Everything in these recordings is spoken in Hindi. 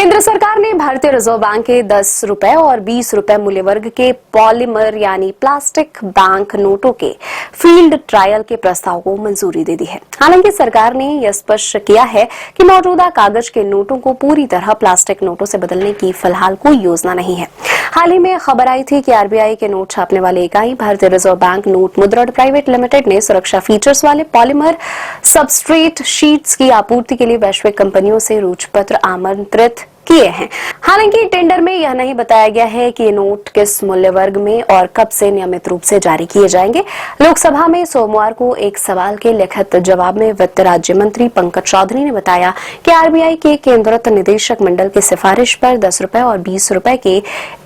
केंद्र सरकार ने भारतीय रिजर्व बैंक के 10 रुपए और 20 रुपए मूल्य वर्ग के पॉलीमर यानी प्लास्टिक बैंक नोटों के फील्ड ट्रायल के प्रस्ताव को मंजूरी दे दी है। हालांकि सरकार ने यह स्पष्ट किया है कि मौजूदा कागज के नोटों को पूरी तरह प्लास्टिक नोटों से बदलने की फिलहाल कोई योजना नहीं है। हाल ही में खबर आई थी कि आरबीआई के नोट छापने वाली इकाई भारतीय रिजर्व बैंक नोट मुद्रण प्राइवेट लिमिटेड ने सुरक्षा फीचर्स वाले पॉलीमर सबस्ट्रेट शीट्स की आपूर्ति के लिए वैश्विक कंपनियों से रुचिपत्र आमंत्रित किए हैं। हालांकि टेंडर में यह नहीं बताया गया है कि ये नोट किस मूल्य वर्ग में और कब से नियमित रूप से जारी किए जाएंगे। लोकसभा में सोमवार को एक सवाल के लिखित जवाब में वित्त राज्य मंत्री पंकज चौधरी ने बताया कि आरबीआई के केंद्रीय निदेशक मंडल की सिफारिश पर 10 रुपए और 20 रुपए के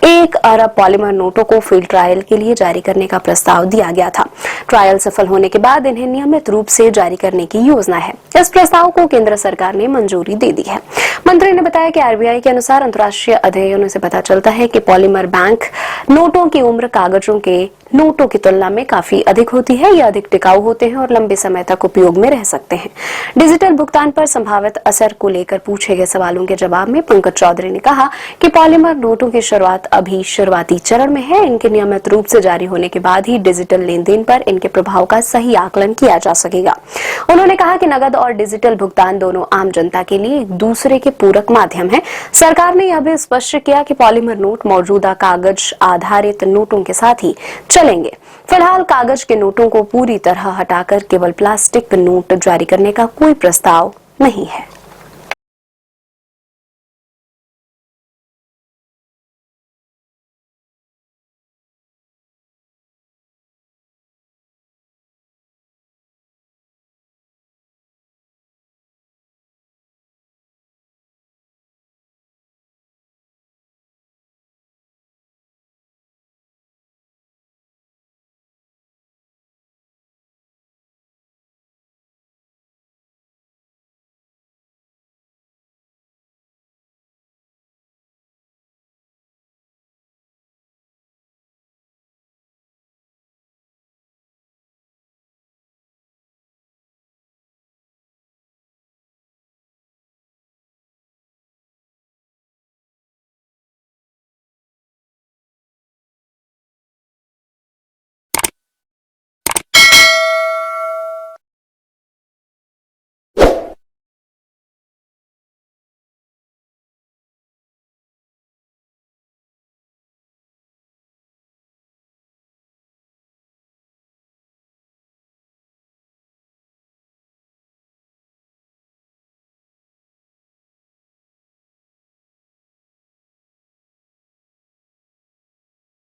1 अरब पॉलीमर नोटों को फील्ड ट्रायल के लिए जारी करने का प्रस्ताव दिया गया था। ट्रायल सफल होने के बाद इन्हें नियमित रूप से जारी करने की योजना है। इस प्रस्ताव को केंद्र सरकार ने मंजूरी दे दी है। मंत्री ने बताया कि आरबीआई के अनुसार अंतर्राष्ट्रीय अध्ययनों से पता चलता है कि पॉलीमर बैंक नोटों की उम्र कागजों के नोटों की तुलना में काफी अधिक होती है। ये अधिक टिकाऊ होते हैं और लंबे समय तक उपयोग में रह सकते हैं। डिजिटल भुगतान पर संभावित असर को लेकर पूछे गए सवालों के जवाब में पंकज चौधरी ने कहा कि पॉलीमर नोटों की शुरुआत अभी शुरुआती चरण में है। इनके नियमित रूप से जारी होने के बाद ही डिजिटल लेन देन पर इनके प्रभाव का सही आकलन किया जा सकेगा। उन्होंने कहा कि नकद और डिजिटल भुगतान दोनों आम जनता के लिए एक दूसरे के पूरक माध्यम है। सरकार ने यह भी स्पष्ट किया कि पॉलीमर नोट मौजूदा कागज आधारित नोटों के साथ ही चलेंगे। फिलहाल कागज के नोटों को पूरी तरह हटाकर केवल प्लास्टिक नोट जारी करने का कोई प्रस्ताव नहीं है।